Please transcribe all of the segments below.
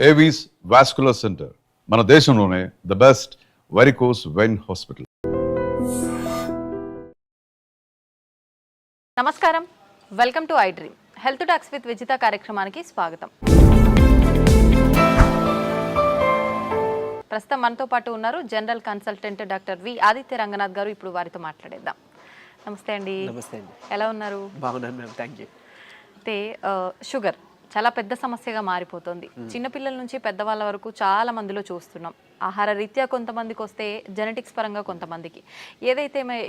Avis vascular centre మన దేశంలోనే the best varicose vein hospital. నమస్కారం, welcome to I dream. Health talks with Vijitha కార్యక్రమానికి స్వాగతం. ప్రస్తుతం మనతో పాటు ఉన్నారు general consultant doctor V Aditya Ranganath garu. ఇప్పుడు వారితో మాట్లాడేద్దాం. నమస్తే అండి. నమస్తే అండి. ఎలా ఉన్నారు? బాగున్నాను మ్యామ్, థ్యాంక్ యూ. అయితే షుగర్ చాలా పెద్ద సమస్యగా మారిపోతుంది. చిన్నపిల్లల నుంచి పెద్దవాళ్ళ వరకు చాలా మందిలో చూస్తున్నాం. ఆహార రీత్యా కొంతమందికి వస్తే, జెనెటిక్స్ పరంగా కొంతమందికి,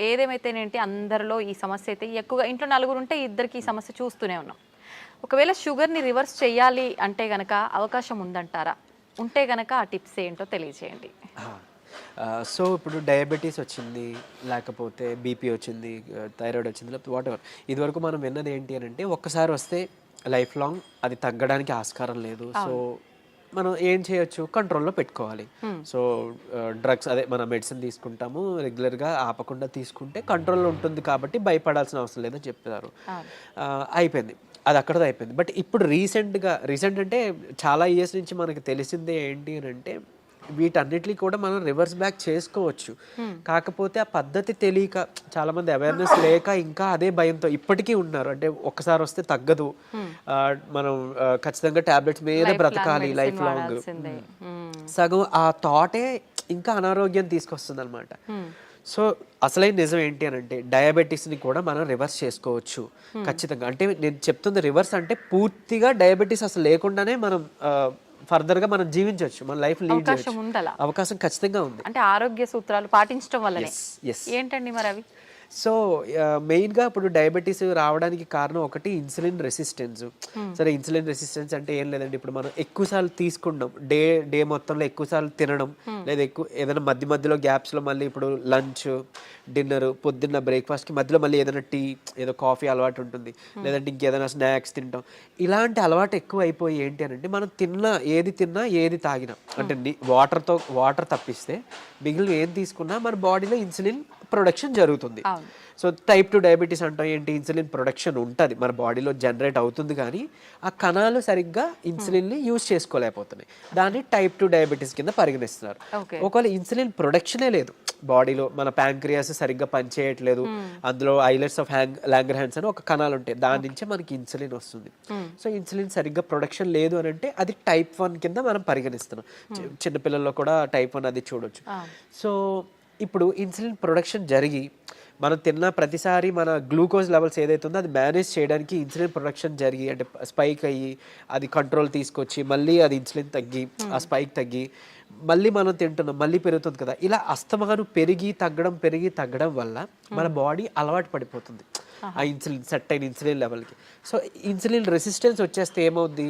ఏదేమైతేనేంటి అందరిలో ఈ సమస్య అయితే ఎక్కువగా. ఇంట్లో నలుగురు ఉంటే ఇద్దరికి ఈ సమస్య చూస్తూనే ఉన్నాం. ఒకవేళ షుగర్ని రివర్స్ చేయాలి అంటే గనక అవకాశం ఉందంటారా? ఉంటే గనక ఆ టిప్స్ ఏంటో తెలియజేయండి. సో ఇప్పుడు డయాబెటీస్ వచ్చింది, లేకపోతే బీపీ వచ్చింది, థైరాయిడ్ వచ్చింది, లేకపోతే వాట్ ఎవర్, ఇదివరకు మనం విన్నది ఏంటి అని అంటే ఒక్కసారి వస్తే లైఫ్ లాంగ్ అది తగ్గడానికి ఆస్కారం లేదు. సో మనం ఏం చేయొచ్చు, కంట్రోల్లో పెట్టుకోవాలి. సో డ్రగ్స్, అదే మన మెడిసిన్ తీసుకుంటాము రెగ్యులర్గా, ఆపకుండా తీసుకుంటే కంట్రోల్లో ఉంటుంది కాబట్టి భయపడాల్సిన అవసరం లేదని చెప్తారు. అయిపోయింది, అది అక్కడతో అయిపోయింది. బట్ ఇప్పుడు రీసెంట్ అంటే చాలా ఇయర్స్ నుంచి మనకి తెలిసిందే ఏంటి అని అంటే వీటన్నిటిని కూడా మనం రివర్స్ బ్యాక్ చేసుకోవచ్చు. కాకపోతే ఆ పద్ధతి తెలియక, చాలా మంది అవేర్నెస్ లేక ఇంకా అదే భయంతో ఇప్పటికీ ఉన్నారు. అంటే ఒక్కసారి వస్తే తగ్గదు, మనం ఖచ్చితంగా టాబ్లెట్స్ మీద బ్రతకాలి లైఫ్ లాంగ్. సగం ఆ థాటే ఇంకా అనారోగ్యం తీసుకొస్తుంది అనమాట. సో అసలైన నిజం ఏంటి అని అంటే డయాబెటీస్ని కూడా మనం రివర్స్ చేసుకోవచ్చు ఖచ్చితంగా. అంటే నేను చెప్తుంది రివర్స్ అంటే పూర్తిగా డయాబెటీస్ అసలు లేకుండానే మనం ఫర్దర్గా మనం జీవించవచ్చు, మన లైఫ్ లీడ్ చేయొచ్చు. అవకాశం ఖచ్చితంగా ఉంది. అంటే ఆరోగ్య సూత్రాలు పాటించడం వల్లనే. ఏంటండి మరి అవి? సో మెయిన్గా ఇప్పుడు డయాబెటీస్ రావడానికి కారణం ఒకటి ఇన్సులిన్ రెసిస్టెన్స్. సరే, ఇన్సులిన్ రెసిస్టెన్స్ అంటే ఏం లేదండి, ఇప్పుడు మనం ఎక్కువసార్లు తీసుకుంటాం, డే మొత్తంలో ఎక్కువసార్లు తినడం, లేదా ఏదైనా మధ్యలో గ్యాప్స్లో మళ్ళీ ఇప్పుడు లంచ్, డిన్నర్, పొద్దున్న బ్రేక్ఫాస్ట్కి మధ్యలో మళ్ళీ ఏదైనా టీ, ఏదో కాఫీ అలవాటు ఉంటుంది, లేదంటే ఇంకేదైనా స్నాక్స్ తింటాం. ఇలాంటి అలవాటు ఎక్కువ అయిపోయి ఏంటి అని అంటే మనం ఏది తిన్నా ఏది తాగినా, అంటే వాటర్ తప్పిస్తే మిగిలిన ఏం తీసుకున్నా మన బాడీలో ఇన్సులిన్ ప్రొడక్షన్ జరుగుతుంది. సో టైప్ 2 డయాబెటీస్ అంటాం ఏంటి, ఇన్సులిన్ ప్రొడక్షన్ ఉంటుంది మన బాడీలో, జనరేట్ అవుతుంది, కానీ ఆ కణాలు సరిగ్గా ఇన్సులిన్ని యూజ్ చేసుకోలేకపోతున్నాయి. దాన్ని టైప్ 2 డయాబెటీస్ కింద పరిగణిస్తున్నారు. ఒకవేళ ఇన్సులిన్ ప్రొడక్షనే లేదు బాడీలో, మన ప్యాంక్రియాస్ సరిగ్గా పనిచేయట్లేదు, అందులో ఐలెట్స్ ఆఫ్ లాంగర్హాన్స్ అని ఒక కణాలు ఉంటాయి, దాని నుంచే మనకి ఇన్సులిన్ వస్తుంది. సో ఇన్సులిన్ సరిగ్గా ప్రొడక్షన్ లేదు అని అంటే అది టైప్ 1 కింద మనం పరిగణిస్తున్నాం. చిన్నపిల్లల్లో కూడా టైప్ 1 అది చూడొచ్చు. సో ఇప్పుడు ఇన్సులిన్ ప్రొడక్షన్ జరిగి మనం తిన్న ప్రతిసారి మన గ్లూకోజ్ లెవెల్స్ ఏదైతే ఉందో అది మేనేజ్ చేయడానికి ఇన్సులిన్ ప్రొడక్షన్ జరిగి, అంటే స్పైక్ అయ్యి అది కంట్రోల్ తీసుకొచ్చి మళ్ళీ అది ఇన్సులిన్ తగ్గి ఆ స్పైక్ తగ్గి మళ్ళీ మనం తింటున్నాం, మళ్ళీ పెరుగుతుంది కదా. ఇలా అస్తమాను పెరిగి తగ్గడం వల్ల మన బాడీ అలవాటు పడిపోతుంది ఆ ఇన్సులిన్, సెట్ అయిన ఇన్సులిన్ లెవెల్కి. సో ఇన్సులిన్ రెసిస్టెన్స్ వచ్చేస్తే ఏమవుద్ది,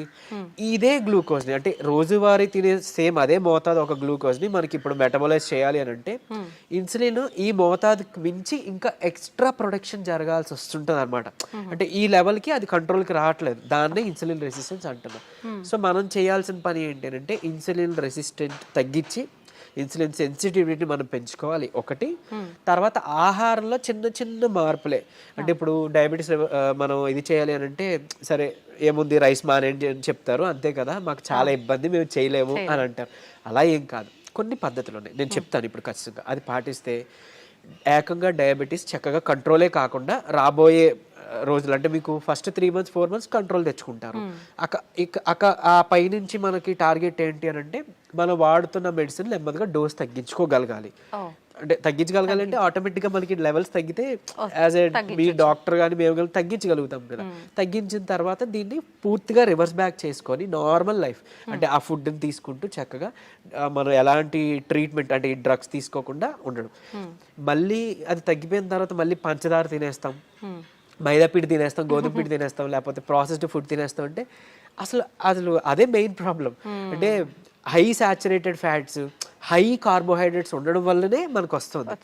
ఇదే గ్లూకోజ్ని, అంటే రోజువారీ తినే సేమ్ అదే మోతాదు ఒక గ్లూకోజ్ని మనకి ఇప్పుడు మెటబలైజ్ చేయాలి అని అంటే ఇన్సులిన్ ఈ మోతాదుకి మించి ఇంకా ఎక్స్ట్రా ప్రొడక్షన్ జరగాల్సి వస్తుంటుంది అనమాట. అంటే ఈ లెవెల్కి అది కంట్రోల్కి రావట్లేదు, దాన్నే ఇన్సులిన్ రెసిస్టెన్స్ అంటున్నాం. సో మనం చేయాల్సిన పని ఏంటి అంటే ఇన్సులిన్ రెసిస్టెంట్ తగ్గించి ఇన్సులిన్ సెన్సిటివిటీ మనం పెంచుకోవాలి ఒకటి. తర్వాత ఆహారంలో చిన్న మార్పులే, అంటే ఇప్పుడు డయాబెటీస్ మనం ఇది చేయాలి అని అంటే సరే ఏముంది రైస్ మానేయండి అని చెప్తారు, అంతే కదా, మాకు చాలా ఇబ్బంది, మేము చేయలేము అని అంటారు. అలా ఏం కాదు, కొన్ని పద్ధతులు ఉన్నాయి, నేను చెప్తాను ఇప్పుడు ఖచ్చితంగా. అది పాటిస్తే ఏకంగా డయాబెటీస్ చక్కగా కంట్రోలే కాకుండా రాబోయే రోజులు, అంటే మీకు ఫస్ట్ 3 months 4 months కంట్రోల్ తెచ్చుకుంటారు. ఆ పైనుంచి మనకి టార్గెట్ ఏంటి అని అంటే మనం వాడుతున్న మెడిసిన్ నెమ్మదిగా డోస్ తగ్గించుకోగలగాలి. అంటే తగ్గించగలగాలి అంటే ఆటోమేటిక్గా మనకి లెవెల్స్ తగ్గితే యాజ్ ఏ మీ డాక్టర్ కానీ మేము కానీ తగ్గించగలుగుతాం కదా. తగ్గించిన తర్వాత దీన్ని పూర్తిగా రివర్స్ బ్యాక్ చేసుకొని నార్మల్ లైఫ్, అంటే ఆ ఫుడ్ని తీసుకుంటూ చక్కగా మనం ఎలాంటి ట్రీట్మెంట్, అంటే ఈ డ్రగ్స్ తీసుకోకుండా ఉండడం. మళ్ళీ అది తగ్గిపోయిన తర్వాత మళ్ళీ పంచదార తినేస్తాం, మైదా పిండి తినేస్తాం, గోధుమ పిండి తినేస్తాం, లేకపోతే ప్రాసెస్డ్ ఫుడ్ తినేస్తాం. అంటే అసలు అదే మెయిన్ ప్రాబ్లం. అంటే high saturated fats, high carbohydrates ఉండడం వల్లనే మనకు వస్తుంది.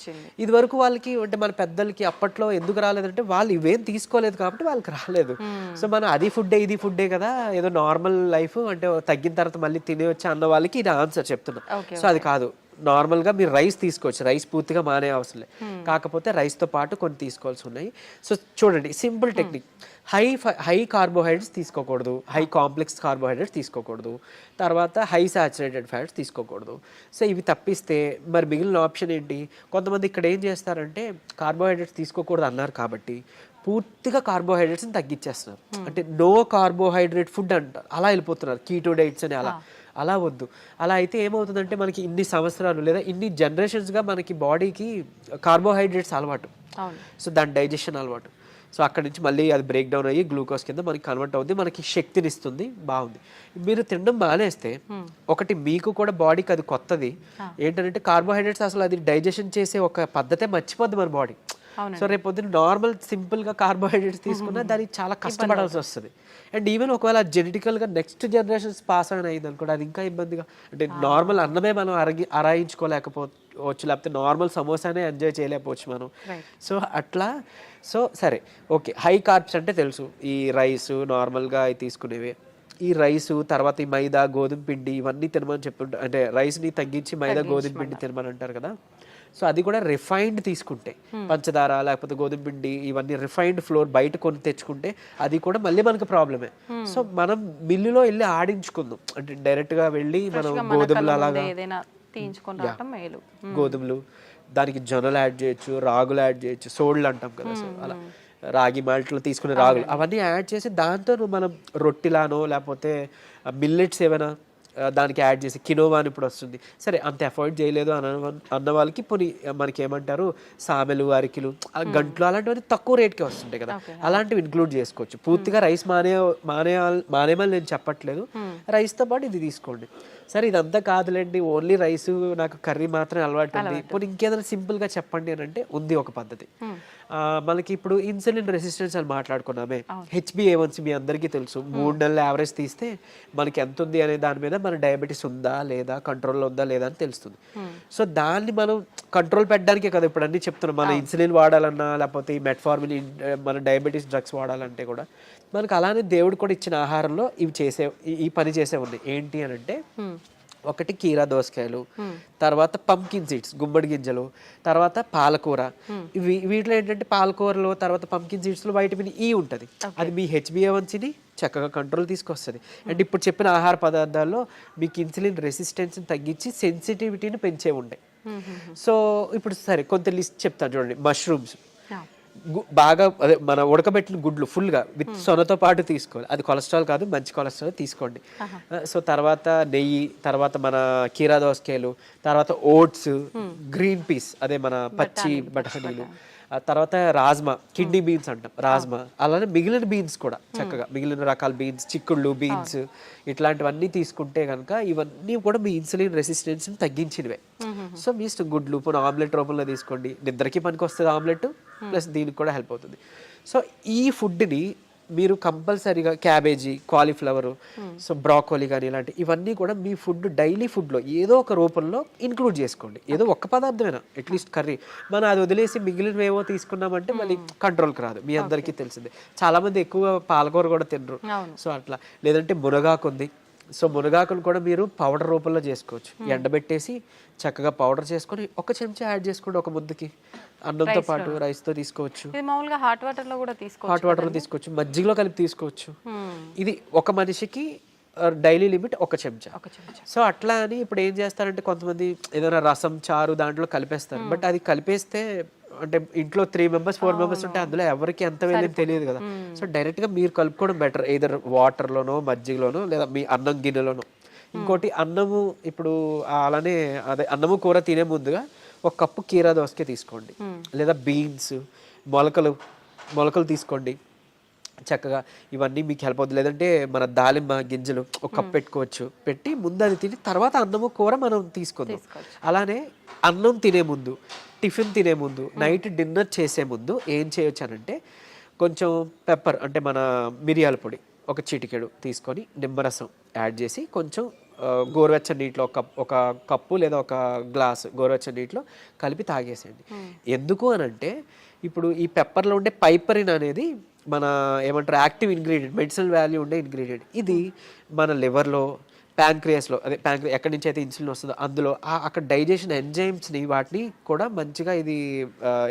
ఇది వరకు వాళ్ళకి, అంటే మన పెద్దలకి అప్పట్లో ఎందుకు రాలేదంటే వాళ్ళు ఇవేం తీసుకోలేదు కాబట్టి వాళ్ళకి రాలేదు. సో మనం అది ఫుడ్డే ఇది ఫుడ్డే కదా, ఏదో నార్మల్ లైఫ్, అంటే తగ్గిన తర్వాత మళ్ళీ తినేయచ్చు అన్న వాళ్ళకి ఇది ఆన్సర్ చెప్తున్నా. సో అది కాదు, నార్మల్గా మీరు రైస్ తీసుకోవచ్చు, రైస్ పూర్తిగా మానే అవసరం లేదు, కాకపోతే రైస్తో పాటు కొన్ని తీసుకోవాల్సి ఉన్నాయి. సో చూడండి సింపుల్ టెక్నిక్, హై కార్బోహైడ్రేట్స్ తీసుకోకూడదు, హై కాంప్లెక్స్ కార్బోహైడ్రేట్స్ తీసుకోకూడదు, తర్వాత హై సాచురేటెడ్ ఫ్యాట్స్ తీసుకోకూడదు. సో ఇవి తప్పిస్తే మరి మిగిలిన ఆప్షన్ ఏంటి? కొంతమంది ఇక్కడ ఏం చేస్తారంటే కార్బోహైడ్రేట్స్ తీసుకోకూడదు అన్నారు కాబట్టి పూర్తిగా కార్బోహైడ్రేట్స్ని తగ్గించేస్తున్నారు, అంటే నో కార్బోహైడ్రేట్ ఫుడ్ అంటారు, అలా వెళ్ళిపోతున్నారు, కీటో డైట్స్ అని. అలా వద్దు. అలా అయితే ఏమవుతుందంటే మనకి ఇన్ని సంవత్సరాలు లేదా ఇన్ని జనరేషన్స్గా మనకి బాడీకి కార్బోహైడ్రేట్స్ అలవాటు, సో దాని డైజెషన్ అలవాటు. సో అక్కడి నుంచి మళ్ళీ అది బ్రేక్ డౌన్ అయ్యి గ్లూకోజ్ కింద మనకి కన్వర్ట్ అవుతుంది, మనకి శక్తిని ఇస్తుంది, బాగుంది. మీరు తినడం మానేస్తే ఒకటి మీకు కూడా బాడీకి అది కొత్తది ఏంటంటే కార్బోహైడ్రేట్స్ అసలు అది డైజెషన్ చేసే ఒక పద్ధతే మర్చిపోద్ది మన బాడీ. సో రేపు పొద్దున్న నార్మల్ సింపుల్గా కార్బోహైడ్రేట్స్ తీసుకున్నా దానికి చాలా కష్టపడాల్సి వస్తుంది. అండ్ ఈవెన్ ఒకవేళ జెనెటికల్గా నెక్స్ట్ జనరేషన్స్ పాస్ అయిన అయింది అనుకోండి, అది ఇంకా ఇబ్బందిగా, అంటే నార్మల్ అన్నమే మనం అరాయించుకోలేకపోవచ్చు, లేకపోతే నార్మల్ సమోసానే ఎంజాయ్ చేయలేకపోవచ్చు మనం. సో అట్లా. సో సరే ఓకే, హై కార్బ్స్ అంటే తెలుసు, ఈ రైస్ నార్మల్గా అవి తీసుకునేవి, ఈ రైసు తర్వాత ఈ మైదా గోధుమ పిండి ఇవన్నీ తినమని చెప్తుంటారు, అంటే రైస్ని తగ్గించి మైదా గోధుమ పిండి తినమని అంటారు కదా. సో అది కూడా రిఫైన్డ్ తీసుకుంటే, పంచదార లేకపోతే గోధుమ పిండి ఇవన్నీ రిఫైన్డ్ ఫ్లోర్ బయట కొని తెచ్చుకుంటే అది కూడా మళ్ళీ మనకు ప్రాబ్లమే. సో మనం మిల్లులో వెళ్ళి ఆడించుకుందాం, అంటే డైరెక్ట్గా వెళ్ళి మనం గోధుమలు అలాగా గోధుమలు, దానికి జొన్నలు యాడ్ చేయొచ్చు, రాగులు యాడ్ చేయొచ్చు, సోళ్ళు అంటాం కదా, సో అలా రాగి మాల్ట్లో తీసుకునే రాగులు అవన్నీ యాడ్ చేసి దాంతో మనం రొట్టిలానో లేకపోతే మిల్లెట్స్ ఏమైనా దానికి యాడ్ చేసి, కినోవా అని ఇప్పుడు వస్తుంది, సరే అంత అఫోర్డ్ చేయలేదు అన్న వాళ్ళకి పోనీ మనకి ఏమంటారు సామెలు, అరికిలు, గంటలు అలాంటివన్నీ తక్కువ రేట్కే వస్తుంటాయి కదా, అలాంటివి ఇంక్లూడ్ చేసుకోవచ్చు. పూర్తిగా రైస్ మానేమని నేను చెప్పట్లేదు, రైస్తో పాటు ఇది తీసుకోండి. సరే ఇదంతా కాదులేండి, ఓన్లీ రైస్ నాకు కర్రీ మాత్రమే అలవాటు ఉంది, పోనీ ఇంకేదైనా సింపుల్గా చెప్పండి అని అంటే ఉంది ఒక పద్ధతి. మనకి ఇప్పుడు ఇన్సులిన్ రెసిస్టెన్స్ అని మాట్లాడుకున్నామే, HbA1c మీ అందరికీ తెలుసు, 3 నెలల యావరేజ్ తీస్తే మనకి ఎంత ఉంది అనే దాని మీద మన డయాబెటీస్ ఉందా లేదా, కంట్రోల్లో ఉందా లేదా అని తెలుస్తుంది. సో దాన్ని మనం కంట్రోల్ పెట్టడానికే కదా ఇప్పుడు అన్ని చెప్తున్నాం, మన ఇన్సులిన్ వాడాలన్నా లేకపోతే ఈ మెట్ఫార్మిన్ మన డయాబెటీస్ డ్రగ్స్ వాడాలంటే కూడా మనకు అలానే దేవుడు కూడా ఇచ్చిన ఆహారంలో ఈ పని చేసే ఉంది. ఏంటి అని అంటే ఒకటి కీరా దోసకాయలు, తర్వాత పంకిన్ సీడ్స్ గుమ్మడి గింజలు, తర్వాత పాలకూర. వీటిలో ఏంటంటే పాలకూరలో తర్వాత పంకిన్ సీడ్స్లో వైటమిన్ ఈ ఉంటుంది, అది మీ HbA1cని చక్కగా కంట్రోల్ తీసుకొస్తుంది. అండ్ ఇప్పుడు చెప్పిన ఆహార పదార్థాల్లో మీకు ఇన్సులిన్ రెసిస్టెన్స్ని తగ్గించి సెన్సిటివిటీని పెంచే ఉంటాయి. సో ఇప్పుడు సరే కొంత లిస్ట్ చెప్తాను చూడండి. మష్రూమ్స్ బాగా అదే మన ఉడకబెట్టిన గుడ్లు ఫుల్గా విత్ సొనతో పాటు తీసుకోవాలి, అది కొలెస్ట్రాల్ కాదు, మంచి కొలెస్ట్రాల్ తీసుకోండి. సో తర్వాత నెయ్యి, తర్వాత మన కీరా దోసకాయలు, తర్వాత ఓట్స్, గ్రీన్ పీస్ అదే మన పచ్చి బఠానీలు, తర్వాత రాజ్మా, కిడ్నీ బీన్స్ అంటాం రాజ్మా, అలానే మిగిలిన బీన్స్ కూడా చక్కగా మిగిలిన రకాల బీన్స్, చిక్కుళ్ళు బీన్స్ ఇట్లాంటివన్నీ తీసుకుంటే కనుక ఇవన్నీ కూడా మీ ఇన్సులిన్ రెసిస్టెన్స్ని తగ్గించినవే. సో మీ ఇష్టం, గుడ్లు పోనీ ఆమ్లెట్ రూపంలో తీసుకోండి, నిద్రకి పనికి వస్తుంది ఆమ్లెట్, ప్లస్ దీనికి కూడా హెల్ప్ అవుతుంది. సో ఈ ఫుడ్ని మీరు కంపల్సరీగా క్యాబేజీ, కాలీఫ్లవరు, సో బ్రాకోలీ కానీ ఇలాంటి ఇవన్నీ కూడా మీ ఫుడ్ డైలీ ఫుడ్లో ఏదో ఒక రూపంలో ఇంక్లూడ్ చేసుకోండి. ఏదో ఒక్క పదార్థమైనా అట్లీస్ట్ కర్రీ, మనం అది వదిలేసి మిగిలినవేమో తీసుకున్నామంటే మళ్ళీ కంట్రోల్కి రాదు, మీ అందరికీ తెలిసిందే. చాలామంది ఎక్కువ పాలకూర కూడా తినరు, సో అట్లా. లేదంటే మునగాకు ఉంది, సో మునగాకును కూడా మీరు పౌడర్ రూపంలో చేసుకోవచ్చు, ఎండబెట్టేసి చక్కగా పౌడర్ చేసుకొని ఒక చెంచా యాడ్ చేసుకోండి ఒక ముద్దకి, అన్నంతో పాటు రైస్తో తీసుకోవచ్చు, హాట్ వాటర్లో కూడా తీసుకోవచ్చు, మజ్జిగలో కలిపి తీసుకోవచ్చు. ఇది ఒక మనిషికి డైలీ లిమిట్ ఒక చెంచా. సో అట్లా అని ఇప్పుడు ఏం చేస్తారంటే కొంతమంది ఏదైనా రసం, చారు దాంట్లో కలిపేస్తారు, బట్ అది కలిపేస్తే అంటే ఇంట్లో 3 members 4 members ఉంటే అందులో ఎవరికి ఎంత వెళ్ళేది తెలియదు కదా. సో డైరెక్ట్గా మీరు కలుపుకోవడం బెటర్, ఏదర్ వాటర్లోనో మజ్జిగలోనో లేదా మీ అన్నం గిన్నెలోనో. ఇంకోటి అన్నము, ఇప్పుడు అలానే అదే అన్నము కూర తినే ముందుగా 1 కప్పు కీరా దోసకాయ తీసుకోండి, లేదా బీన్స్, మొలకలు తీసుకోండి చక్కగా, ఇవన్నీ మీకు హెల్ప్ అవుతుంది. లేదంటే మన దాలిమ్మ గింజలు 1 కప్ పెట్టుకోవచ్చు, పెట్టి ముందు అది తిని తర్వాత అన్నము కూర మనం తీసుకుందాం. అలానే అన్నం తినే ముందు, టిఫిన్ తినే ముందు, నైట్ డిన్నర్ చేసే ముందు ఏం చేయొచ్చు అనంటే కొంచెం పెప్పర్ అంటే మన మిరియాల పొడి 1 చిటికెడు తీసుకొని నిమ్మరసం యాడ్ చేసి కొంచెం గోరువెచ్చని నీటిలో ఒక కప్పు లేదా 1 గ్లాసు గోరువెచ్చని నీటిలో కలిపి తాగేసేయండి. ఎందుకు అనంటే ఇప్పుడు ఈ పెప్పర్లో ఉండే పైపరిన్ అనేది మన ఏమంటారు యాక్టివ్ ఇంగ్రీడియంట్, మెడిసినల్ వాల్యూ ఉండే ఇంగ్రీడియంట్. ఇది మన లివర్లో, ప్యాంక్రియాస్లో అదే ఎక్కడి నుంచి అయితే ఇన్సులిన్ వస్తుందో అందులో అక్కడ డైజెషన్ ఎంజైమ్స్ని వాటిని కూడా మంచిగా ఇది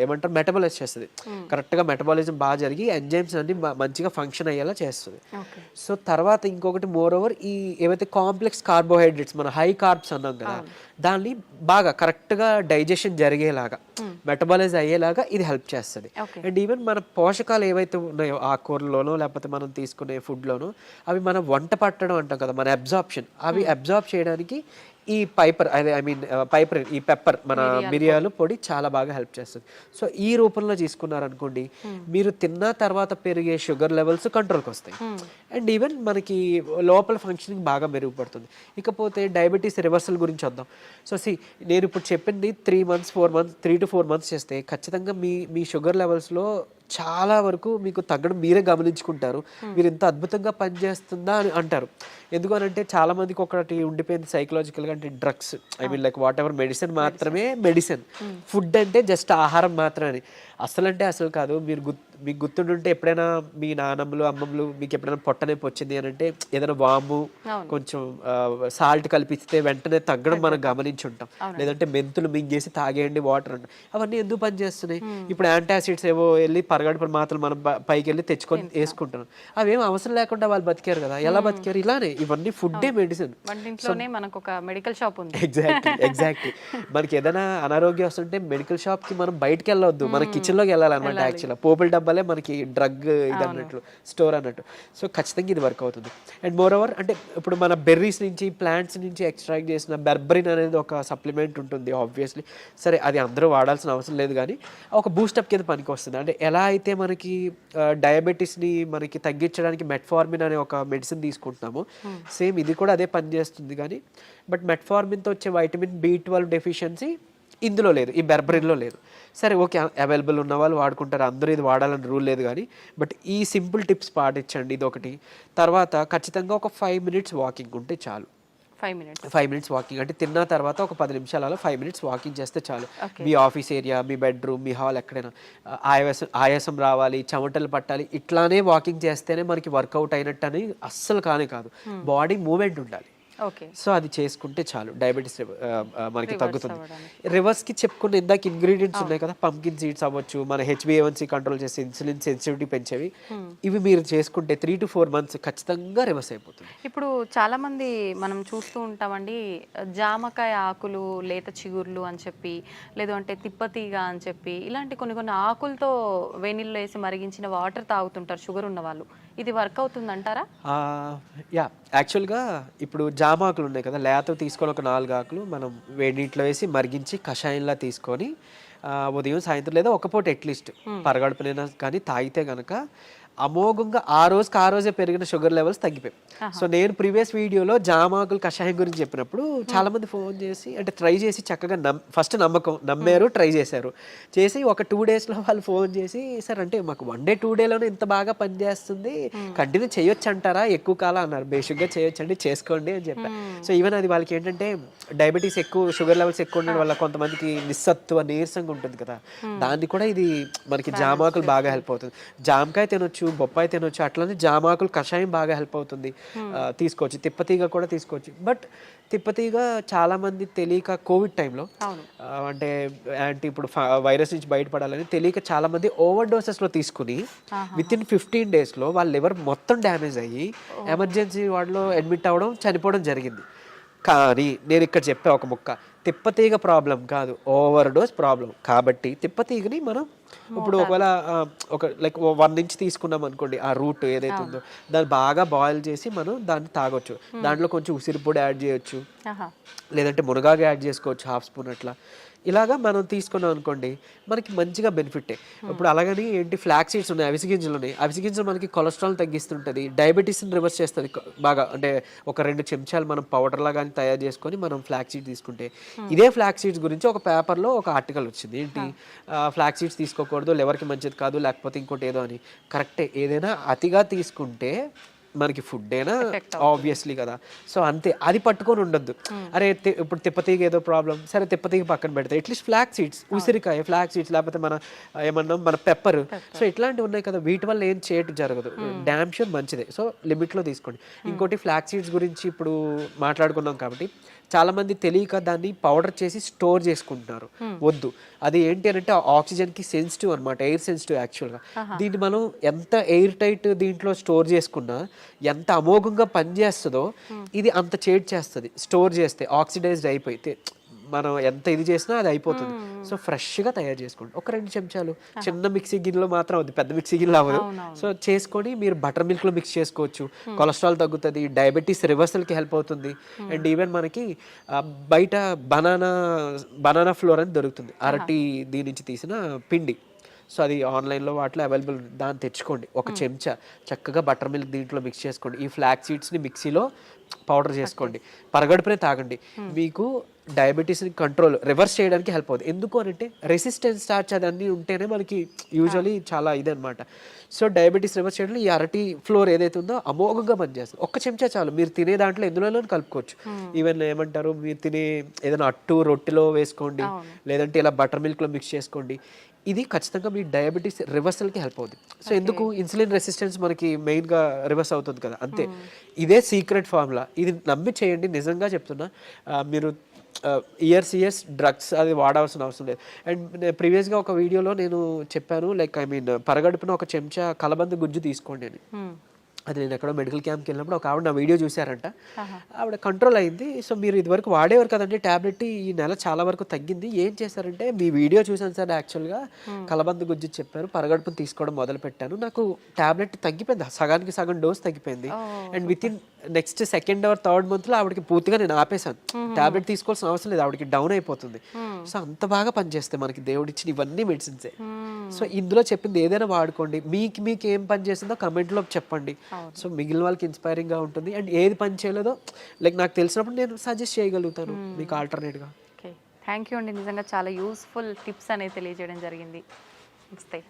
ఏమంటారు మెటబాలైజ్ చేస్తుంది. కరెక్ట్గా మెటబాలిజం బాగా జరిగి ఎంజైమ్స్ అన్ని మంచిగా ఫంక్షన్ అయ్యేలా చేస్తుంది. సో తర్వాత ఇంకొకటి మోర్ ఓవర్ ఈ ఏవైతే కాంప్లెక్స్ కార్బోహైడ్రేట్స్ మన హై కార్బ్స్ అన్నాం కదా దాన్ని బాగా కరెక్ట్గా డైజెషన్ జరిగేలాగా మెటబాలైజ్ అయ్యేలాగా ఇది హెల్ప్ చేస్తుంది. అండ్ ఈవెన్ మన పోషకాలు ఏవైతే ఉన్నాయో ఆకుకూరలోనో లేకపోతే మనం తీసుకునే ఫుడ్లోనో అవి మన వంట పట్టడం అంటాం కదా, మన అబ్జార్ప్షన్ అవి అబ్జార్బ్ చేయడానికి ఈ పైపర్ ఈ పెప్పర్ మన మిరియాలు పొడి చాలా బాగా హెల్ప్ చేస్తుంది. సో ఈ రూపంలో తీసుకున్నారనుకోండి మీరు తిన్న తర్వాత పెరిగే షుగర్ లెవెల్స్ కంట్రోల్కి వస్తాయి. అండ్ ఈవెన్ మనకి లోపల ఫంక్షనింగ్ బాగా మెరుగుపడుతుంది. ఇకపోతే డయాబెటీస్ రివర్సల్ గురించి వద్దాం. సో నేను ఇప్పుడు చెప్పింది 3 to 4 months చేస్తే ఖచ్చితంగా మీ షుగర్ లెవెల్స్లో చాలా వరకు మీకు తగ్గడం మీరే గమనించుకుంటారు. మీరు ఇంత అద్భుతంగా పనిచేస్తుందా అని అంటారు. ఎందుకనంటే చాలా మందికి ఒకటి ఉండిపోయింది సైకలాజికల్గా, అంటే drugs like what ever medicine మాత్రమే మెడిసిన్, ఫుడ్ అంటే జస్ట్ ఆహారం మాత్రమే. అసలు కాదు. మీకు గుర్తుండుంటే ఎప్పుడైనా మీ నాన్నమ్మలు అమ్మమ్మలు మీకు ఎప్పుడైనా పొట్టనొప్పి వచ్చింది అని అంటే ఏదైనా వాము కొంచెం సాల్ట్ కలిపిస్తే వెంటనే తగ్గడం మనం గమనించి ఉంటాం. లేదంటే మెంతులు మింగేసి తాగేయండి వాటర్ అంటాం. అవన్నీ ఎందుకు పనిచేస్తున్నాయి? ఇప్పుడు యాంటాసిడ్స్ ఏవో వెళ్ళి పరగడుపుల మాత్రలు మనం పైకి వెళ్ళి తెచ్చుకొని వేసుకుంటున్నాం. అవేం అవసరం లేకుండా వాళ్ళు బతికారు కదా. ఎలా బతికారు? ఇలానే. ఇవన్నీ ఫుడ్డే మెడిసిన్. ఎగ్జాక్ట్లీ. మనకి ఏదైనా అనారోగ్యం వస్తుంటే మెడికల్ షాప్ కి మనం బయటకు వెళ్ళొద్దు, మన కిచెన్ లోకి వెళ్ళాలన్నమాట. యాక్చువల్గా పోపుల డబ్బాలే మనకి డ్రగ్ ఇది అన్నట్లు, స్టోర్ అన్నట్టు. సో ఖచ్చితంగా ఇది వర్క్ అవుతుంది. అండ్ మోర్ ఓవర్ అంటే ఇప్పుడు మన బెర్రీస్ నుంచి ప్లాంట్స్ నుంచి ఎక్స్ట్రాక్ట్ చేసిన బెర్బరిన్ అనేది ఒక సప్లిమెంట్ ఉంటుంది ఆబ్వియస్లీ. సరే అది అందరూ వాడాల్సిన అవసరం లేదు కానీ ఒక బూస్టప్ కింద పనికి వస్తుంది. అంటే ఎలా అయితే మనకి డయాబెటీస్ని మనకి తగ్గించడానికి మెట్ఫార్మిన్ అనే ఒక మెడిసిన్ తీసుకుంటున్నామో సేమ్ ఇది కూడా అదే పనిచేస్తుంది. కానీ బట్ మెట్ఫార్మిన్తో వచ్చే వైటమిన్ B12 డెఫిషియన్సీ ఇందులో లేదు, ఈ బెర్బరిన్లో లేదు. సరే ఓకే, అవైలబుల్ ఉన్న వాళ్ళు వాడుకుంటారు, అందరూ ఇది వాడాలని రూల్ లేదు. కానీ బట్ ఈ సింపుల్ టిప్స్ పాటించండి, ఇది ఒకటి. తర్వాత ఖచ్చితంగా ఒక 5 minutes వాకింగ్ ఉంటే చాలు. 5 minutes వాకింగ్ అంటే తిన్న తర్వాత ఒక 10 నిమిషాలు అలా 5 minutes వాకింగ్ చేస్తే చాలు. మీ ఆఫీస్ ఏరియా, మీ బెడ్రూమ్, మీ హాల్ ఎక్కడైనా ఆయాసం రావాలి, చెమటలు పట్టాలి, ఇట్లానే వాకింగ్ చేస్తేనే మనకి వర్కౌట్ అయినట్టు అని అస్సలు కాదు. బాడీ మూమెంట్ ఉండాలి. సో అది చేసుకుంటే చాలు, డయాబెటీస్ మనకి తగ్గుతుంది. రివర్స్కి చెప్పుకున్న ఇందాక ఇంగ్రీడియంట్స్ ఉన్నాయి కదా, పంకిన్ సీడ్స్ అవ్వచ్చు, మన HbA1c కంట్రోల్ చేసి ఇన్సులిన్ సెన్సిటివిటీ పెంచేవి, ఇవి మీరు చేసుకుంటే 3 to 4 months ఖచ్చితంగా రివర్స్ అయిపోతుంది. ఇప్పుడు చాలా మంది మనం చూస్తూ ఉంటామండి, జామకాయ ఆకులు, లేత చిగుర్లు అని చెప్పి, లేదు అంటే తిప్పతీగ అని చెప్పి, ఇలాంటి కొన్ని ఆకులతో వేణిల్లో వేసి మరిగించిన వాటర్ తాగుతుంటారు షుగర్ ఉన్న వాళ్ళు. ఇది వర్క్ అవుతుంది అంటారా? యాక్చువల్గా ఇప్పుడు జామాకులు ఉన్నాయి కదా, లేత తీసుకొని ఒక 4 ఆకులు మనం వేడి నీటిలో వేసి మరిగించి కషాయంలా తీసుకొని ఉదయం సాయంత్రం లేదా ఒక పూట అట్లీస్ట్ పరగడుపునైనా కానీ తాగితే కనుక అమోఘంగా ఆ రోజే పెరిగిన షుగర్ లెవెల్స్ తగ్గిపోయాయి. సో నేను ప్రీవియస్ వీడియోలో జామాకులు కషాయం గురించి చెప్పినప్పుడు చాలా మంది ఫోన్ చేసి అంటే ట్రై చేసి చక్కగా ఫస్ట్ నమ్మారు, ట్రై చేశారు. చేసి ఒక 2 daysలో వాళ్ళు ఫోన్ చేసి సార్ అంటే మాకు 1 day 2 dayలోనే ఇంత బాగా పనిచేస్తుంది, కంటిన్యూ చేయొచ్చు అంటారా, ఎక్కువ కాలం అన్నారు. బేసిక్గా చేయొచ్చండి, చేసుకోండి అని చెప్పారు. సో ఈవెన్ అది వాళ్ళకి ఏంటంటే డయాబెటీస్ ఎక్కువ, షుగర్ లెవెల్స్ ఎక్కువ ఉండడం వల్ల కొంతమందికి నిస్సత్తువ నీరసంగా ఉంటుంది కదా, దాన్ని కూడా ఇది మనకి జామాకులు బాగా హెల్ప్ అవుతుంది. జామకాయ తినొచ్చు, బొప్పాయి తినొచ్చు, అట్లనే జామాకులు కషాయం బాగా హెల్ప్ అవుతుంది, తీసుకోవచ్చు. తిప్పతీగ కూడా తీసుకోవచ్చు. బట్ తిప్పతీగ చాలా మంది తెలియక కోవిడ్ టైంలో అంటే ఇప్పుడు వైరస్ నుంచి బయటపడాలని తెలియక చాలా మంది ఓవర్ డోసెస్లో తీసుకుని వితిన్ 15 daysలో వాళ్ళ లివర్ మొత్తం డ్యామేజ్ అయ్యి ఎమర్జెన్సీ వార్డులో అడ్మిట్ అవ్వడం, చనిపోవడం జరిగింది. కానీ నేను ఇక్కడ చెప్పే ఒక ముక్క, తిప్పతీగ ప్రాబ్లం కాదు, ఓవర్ డోస్ ప్రాబ్లం. కాబట్టి తిప్పతీగని మనం ఇప్పుడు ఒకవేళ ఒక లైక్ 1 inch తీసుకున్నాం అనుకోండి, ఆ రూట్ ఏదైతే ఉందో దాన్ని బాగా బాయిల్ చేసి మనం దాన్ని తాగొచ్చు. దాంట్లో కొంచెం ఉసిరి పొడి యాడ్ చేయొచ్చు, లేదంటే మునగాకు యాడ్ చేసుకోవచ్చు 1/2 spoon అట్లా. ఇలాగా మనం తీసుకున్నాం అనుకోండి మనకి మంచిగా బెనిఫిటే. ఇప్పుడు అలాగని ఏంటి ఫ్లాక్ సీడ్స్ ఉన్నాయి, అవిసె గింజలు ఉన్నాయి. అవిసె గింజలు మనకి కొలెస్ట్రాల్ తగ్గిస్తుంటుంది, డయాబెటీస్ని రివర్స్ చేస్తుంది బాగా. అంటే ఒక 2 చెంచాలు మనం పౌడర్ లాగా తయారు చేసుకొని మనం ఫ్లాక్ సీడ్స్ తీసుకుంటే, ఇదే ఫ్లాక్ సీడ్స్ గురించి ఒక పేపర్లో ఒక ఆర్టికల్ వచ్చింది. ఏంటి ఫ్లాక్ సీడ్స్ తీసుకోకూడదు, లివర్కి మంచిది కాదు, లేకపోతే ఇంకోటి ఏదో అని. కరెక్టే, ఏదైనా అతిగా తీసుకుంటే మనకి ఫుడ్ అయినా ఆబ్వియస్లీ కదా. సో అంతే, అది పట్టుకొని ఉండొద్దు. అరే ఇప్పుడు తిప్పతీగ ఏదో ప్రాబ్లం, సరే తిప్పతీగ పక్కన పెడితే అట్లీస్ట్ ఫ్లాక్ సీడ్స్, ఉసిరికాయ ఫ్లాక్ సీడ్స్, లేకపోతే మన ఏమన్నాం మన పెప్పర్, సో ఇట్లాంటివి ఉన్నాయి కదా, వీటి వల్ల ఏం చేయటం జరగదు. డ్యామ్ షూర్ మంచిదే. సో లిమిట్లో తీసుకోండి. ఇంకోటి ఫ్లాక్ సీడ్స్ గురించి ఇప్పుడు మాట్లాడుకున్నాం కాబట్టి చాలా మంది తెలియక దాన్ని పౌడర్ చేసి స్టోర్ చేసుకుంటున్నారు. వద్దు, అది ఏంటి అంటే ఆక్సిజన్ కి సెన్సిటివ్ అనమాట, ఎయిర్ సెన్సిటివ్ యాక్చువల్గా. దీన్ని మనం ఎంత ఎయిర్ టైట్ దీంట్లో స్టోర్ చేసుకున్నా, ఎంత అమోఘంగా పనిచేస్తుందో ఇది అంత చేడ్ చేస్తుంది స్టోర్ చేస్తే. ఆక్సిడైజ్డ్ అయిపోతే మనం ఎంత ఇది చేసినా అది అయిపోతుంది. సో ఫ్రెష్గా తయారు చేసుకోండి. ఒక 2 చెంచాలు చిన్న మిక్సీ గిన్నెలో మాత్రం అవుతుంది, పెద్ద మిక్సీ గిన్నెలో అవ్వదు. సో చేసుకొని మీరు బటర్ మిల్క్లో మిక్స్ చేసుకోవచ్చు. కొలెస్ట్రాల్ తగ్గుతుంది, డయాబెటీస్ రివర్సల్కి హెల్ప్ అవుతుంది. అండ్ ఈవెన్ మనకి బయట బనానా ఫ్లోర్ అని దొరుకుతుంది, అరటి దీని నుంచి తీసిన పిండి. సో అది ఆన్లైన్లో వాటిలో అవైలబుల్, దాన్ని తెచ్చుకోండి. ఒక చెంచా చక్కగా బటర్ మిల్క్ దీంట్లో మిక్స్ చేసుకోండి. ఈ ఫ్లాక్ సీడ్స్ని మిక్సీలో పౌడర్ చేసుకోండి, పరగడుపునే తాగండి. మీకు డయాబెటీస్ని కంట్రోల్ రివర్స్ చేయడానికి హెల్ప్ అవుతుంది. ఎందుకు అంటే రెసిస్టెన్స్ స్టార్చ్ అదన్నీ ఉంటేనే మనకి యూజువలీ చాలా ఇదనమాట. సో డయాబెటీస్ రివర్స్ చేయడంలో ఈ అరటి ఫ్లోర్ ఏదైతే ఉందో అమోఘంగా పనిచేస్తుంది. ఒక్క చెంచా చాలు, మీరు తినే దాంట్లో ఎందులో కలుపుకోవచ్చు. ఈవెన్ ఏమంటారు, మీరు తినే ఏదైనా అట్టు రొట్టెలో వేసుకోండి, లేదంటే ఇలా బటర్ మిల్క్లో మిక్స్ చేసుకోండి. ఇది ఖచ్చితంగా మీ డయాబెటీస్ రివర్సల్కి హెల్ప్ అవుతుంది. సో ఎందుకు, ఇన్సులిన్ రెసిస్టెన్స్ మనకి మెయిన్గా రివర్స్ అవుతుంది కదా, అంతే. ఇదే సీక్రెట్ ఫార్ములా, ఇది నమ్మి చేయండి. నిజంగా చెప్తున్నా, మీరు ఇయర్స్ డ్రగ్స్ అది వాడాల్సిన అవసరం లేదు. అండ్ ప్రీవియస్గా ఒక వీడియోలో నేను చెప్పాను, లైక్ పరగడుపున ఒక చెంచా కలబంద గుజ్జు తీసుకోండి అని. అది నేను ఎక్కడో మెడికల్ క్యాంప్కి వెళ్ళినప్పుడు ఒక ఆవిడ నా వీడియో చూశారంట, ఆవిడ కంట్రోల్ అయింది. సో మీరు ఇదివరకు వాడేవారు కదండి ట్యాబ్లెట్, ఈ నెల చాలా వరకు తగ్గింది. ఏం చేశారంటే, మీ వీడియో చూసాను సార్, యాక్చువల్గా కలబంద గుజ్జు చెప్పారు, పరగడుపును తీసుకోవడం మొదలు పెట్టాను, నాకు ట్యాబ్లెట్ తగ్గిపోయింది, సగానికి సగం డోస్ తగ్గిపోయింది. And with in next 2nd or 3rd monthలో ఆవిడకి పూర్తిగా నేను ఆపేశాను, ట్యాబ్లెట్ తీసుకోవాల్సిన అవసరం లేదు, ఆవిడకి డౌన్ అయిపోతుంది. సో అంత బాగా పనిచేస్తాయి మనకి దేవుడు ఇచ్చిన ఇవన్నీ మెడిసిన్సే. సో ఇందులో చెప్పింది ఏదైనా వాడుకోండి. మీకు ఏం పని చేసిందో కమెంట్లో చెప్పండి. సో మిగిలిన వాళ్ళకి ఇన్స్పైరింగ్గా ఉంటుంది. అండ్ ఏది పని చేయలేదో లైక్ నాకు తెలిసినప్పుడు నేను సజెస్ట్ చేయగలుగుతాను మీకు ఆల్టర్నేట్గా. ఓకే, థ్యాంక్ యూ అండి. నిజంగా చాలా యూస్ఫుల్ టిప్స్ అనేది తెలియజేయడం జరిగింది. నమస్తే.